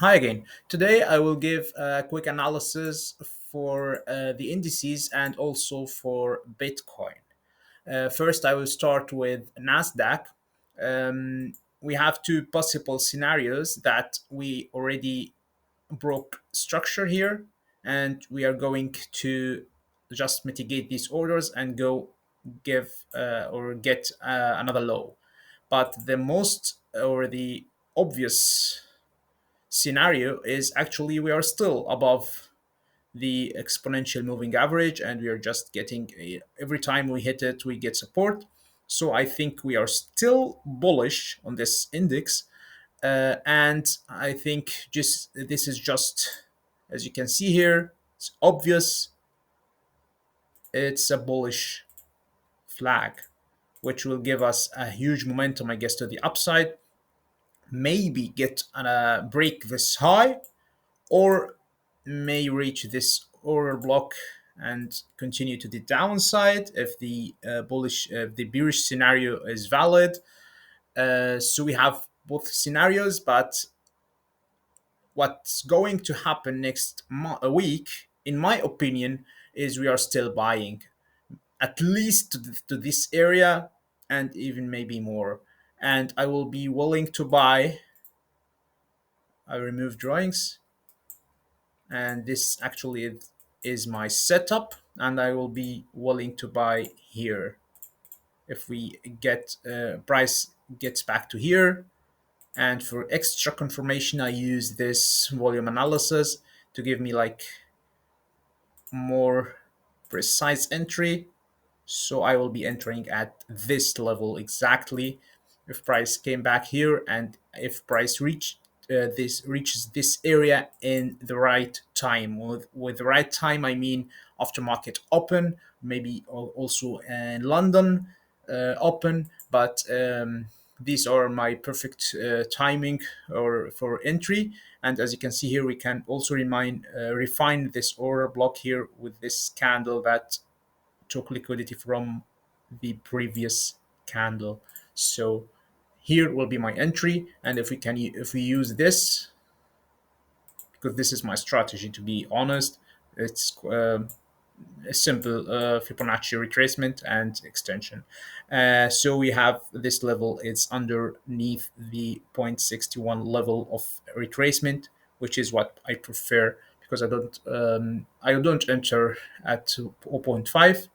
Hi again. Today I will give a quick analysis for the indices and also for Bitcoin. First, I will start with NASDAQ. We have two possible scenarios that we already broke structure here, and we are going to just mitigate these orders and go give or get another low. But the most or the obvious scenario is actually we are still above the exponential moving average and we are just getting every time we hit it we get support. So I think we are still bullish on this index, and I think just this is just, as you can see here, it's obvious, it's a bullish flag which will give us a huge momentum, I guess, to the upside, maybe get break this high, or may reach this order block and continue to the downside if the the bearish scenario is valid. So we have both scenarios, but what's going to happen next week, in my opinion, is we are still buying at least to this area and even maybe more. And I will be willing to buy. I remove drawings, and this actually is my setup, and I will be willing to buy here if we get price gets back to here. And for extra confirmation I use this volume analysis to give me like more precise entry. So I will be entering at this level exactly if price came back here, and if price this reaches this area in the right time. With the right time I mean after market open, maybe also in London open, but these are my perfect timing or for entry. And as you can see here, we can also refine this order block here with this candle that took liquidity from the previous candle. So here will be my entry, and if we use this, because this is my strategy, to be honest, it's a simple Fibonacci retracement and extension. So we have this level, it's underneath the 0.61 level of retracement, which is what I prefer, because I don't enter at 0.5.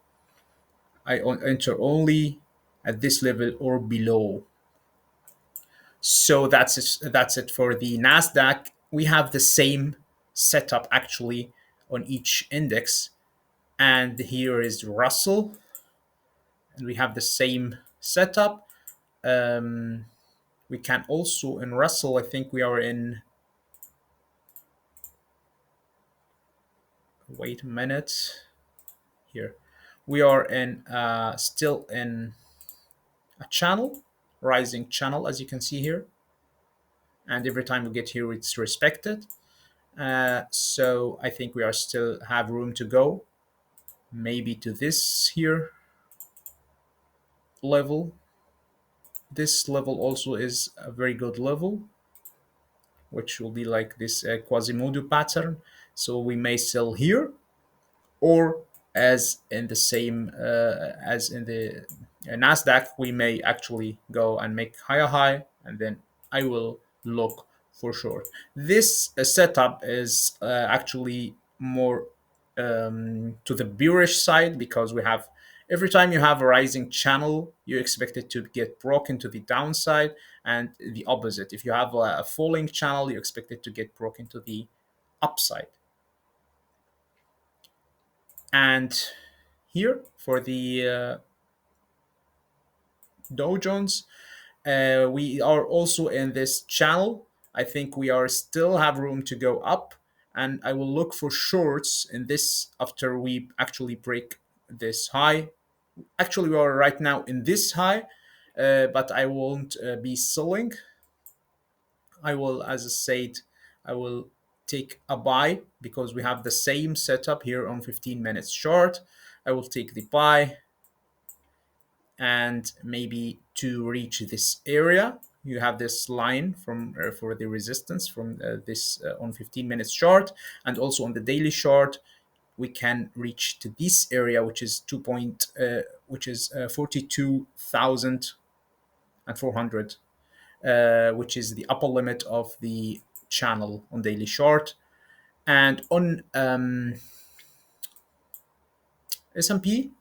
I enter only at this level or below. So that's it for the Nasdaq. We have the same setup actually on each index, and here is Russell, and we have the same setup. Um, we can also in Russell, I think we are in. Wait a minute. Here, we are in still in a channel, rising channel, as you can see here, and every time we get here, it's respected. So I think we are still have room to go, maybe to this here level. This level also is a very good level, which will be like this Quasimodo pattern. So we may sell here, or as in the same as in the Nasdaq, we may actually go and make higher high, and then I will look for short. This setup is actually more to the bearish side, because we have every time you have a rising channel, you expect it to get broken to the downside, and the opposite. If you have a falling channel, you expect it to get broken to the upside. And here for the Dow Jones, we are also in this channel. I think we are still have room to go up, and I will look for shorts in this after we actually break this high. Actually, we are right now in this high, but I won't be selling. I will, as I said, I will take a buy because we have the same setup here on 15 minutes chart. I will take the buy and maybe to reach this area. You have this line from for the resistance from this on 15 minutes chart, and also on the daily chart we can reach to this area, which is 42,400, which is the upper limit of the channel on daily chart. And on S&P,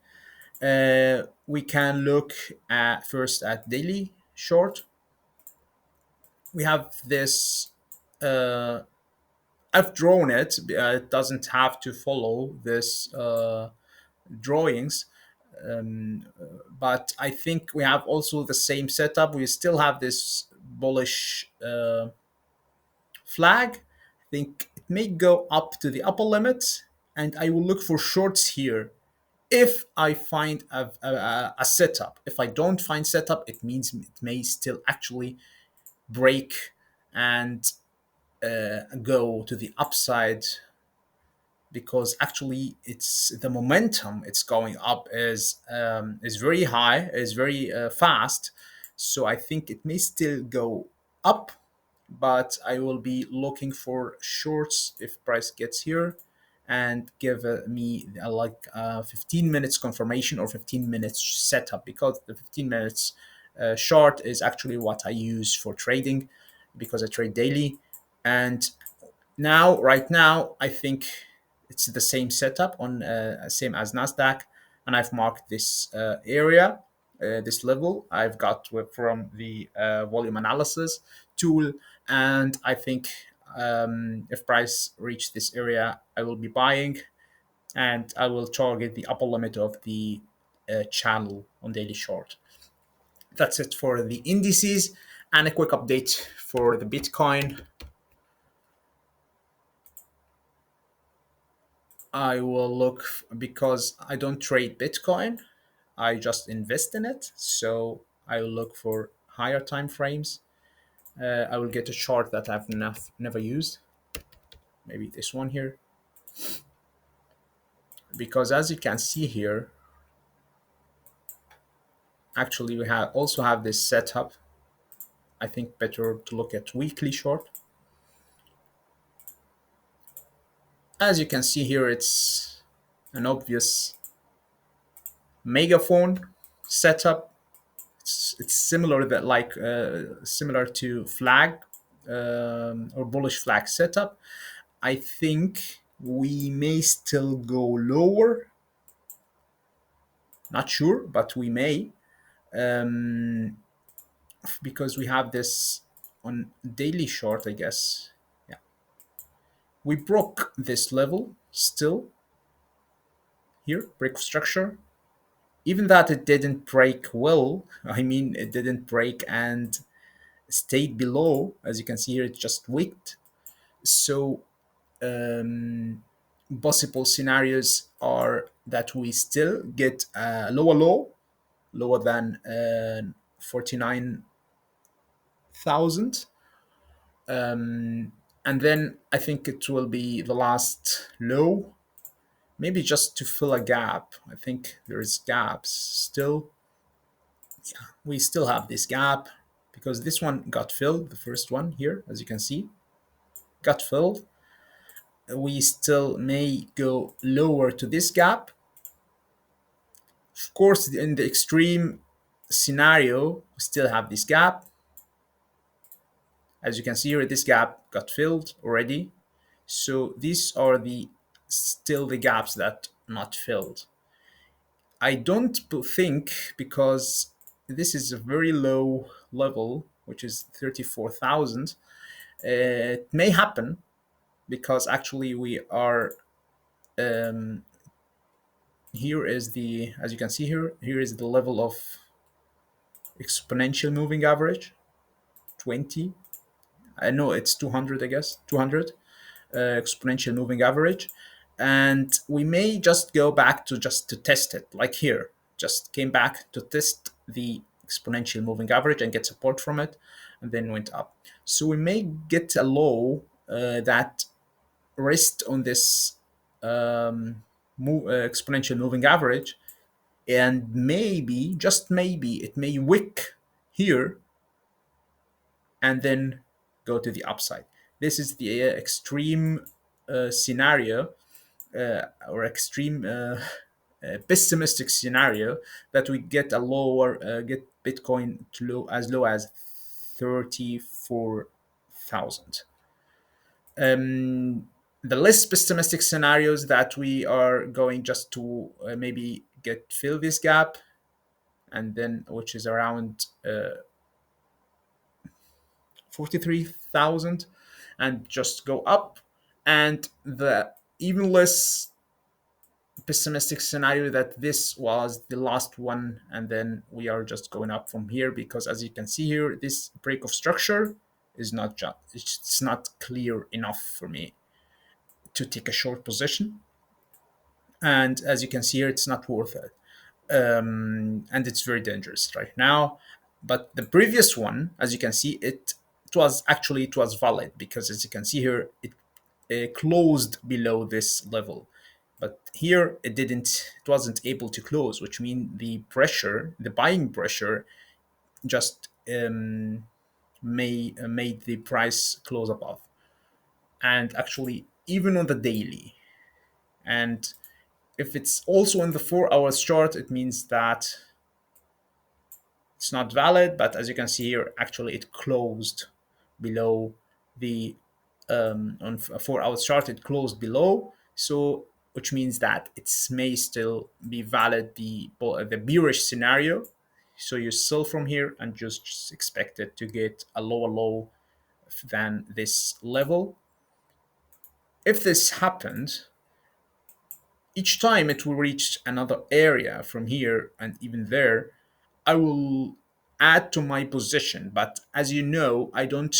we can look at first at daily short. We have this. I've drawn it. It doesn't have to follow this drawings, but I think we have also the same setup. We still have this bullish flag. I think it may go up to the upper limit, and I will look for shorts here if I find a setup. If I don't find setup, it means it may still actually break and go to the upside, because actually it's the momentum it's going up is very high, is very fast. So I think it may still go up, but I will be looking for shorts if price gets here and give me like 15 minutes confirmation or 15 minutes setup, because the 15 minutes short is actually what I use for trading, because I trade daily. And now, right now, I think it's the same setup on same as Nasdaq, and I've marked this area, this level. I've got from the volume analysis tool, and I think if price reach this area, I will be buying, and I will target the upper limit of the channel on daily short. That's it for the indices, and a quick update for the Bitcoin. I will look because I don't trade Bitcoin. I just invest in it. So I will look for higher time frames. I will get a chart that I've never used. Maybe this one here. Because as you can see here, actually we have also have this setup. I think better to look at weekly chart. As you can see here, it's an obvious megaphone setup. It's similar that like similar to flag or bullish flag setup. I think we may still go lower. Not sure, but we may, um, because we have this on daily short, I guess. Yeah, we broke this level still here, break of structure. Even that it didn't break well. I mean, it didn't break and stayed below. As you can see here, it just wicked. So um, possible scenarios are that we still get a lower low, lower than 49,000. And then I think it will be the last low, maybe just to fill a gap. I think there is gaps still. Yeah, we still have this gap because this one got filled, the first one here, as you can see, got filled. We still may go lower to this gap. Of course, in the extreme scenario, we still have this gap. As you can see here, this gap got filled already. So these are the still the gaps that not filled. I don't think, because this is a very low level, which is 34,000. It may happen because actually we are um, here is the, as you can see here, here is the level of exponential moving average 20. I know it's 200, I guess 200 exponential moving average, and we may just go back to just to test it, like here just came back to test the exponential moving average and get support from it, and then went up. So we may get a low that rest on this exponential moving average, and maybe, just maybe, it may wick here and then go to the upside. This is the extreme scenario, or extreme pessimistic scenario, that we get a lower get Bitcoin to low as 34,000. The less pessimistic scenarios that we are going just to maybe get fill this gap, and then which is around 43,000, and just go up. And the even less pessimistic scenario, that this was the last one, and then we are just going up from here, because as you can see here, this break of structure is not just, it's not clear enough for me to take a short position. And as you can see here, it's not worth it. And it's very dangerous right now. But the previous one, as you can see, it was valid, because as you can see here, it closed below this level. But here it wasn't able to close, which means the buying pressure, just made the price close above. And actually, even on the daily, and if it's also in the 4 hours chart, it means that it's not valid. But as you can see here, actually it closed below the on a 4 hours chart, it closed below. So which means that it may still be valid, the bearish scenario. So you sell from here and just expect it to get a lower low than this level. If this happened, each time it will reach another area from here and even there, I will add to my position. But as you know, I don't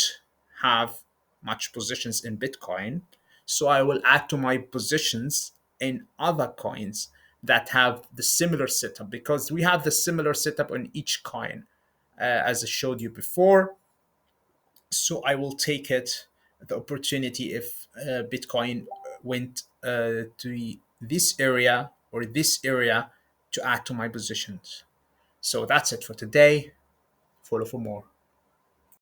have much positions in Bitcoin. So I will add to my positions in other coins that have the similar setup, because we have the similar setup on each coin, as I showed you before. So I will take the opportunity, if Bitcoin went to this area or this area, to add to my positions. So that's it for today. Follow for more.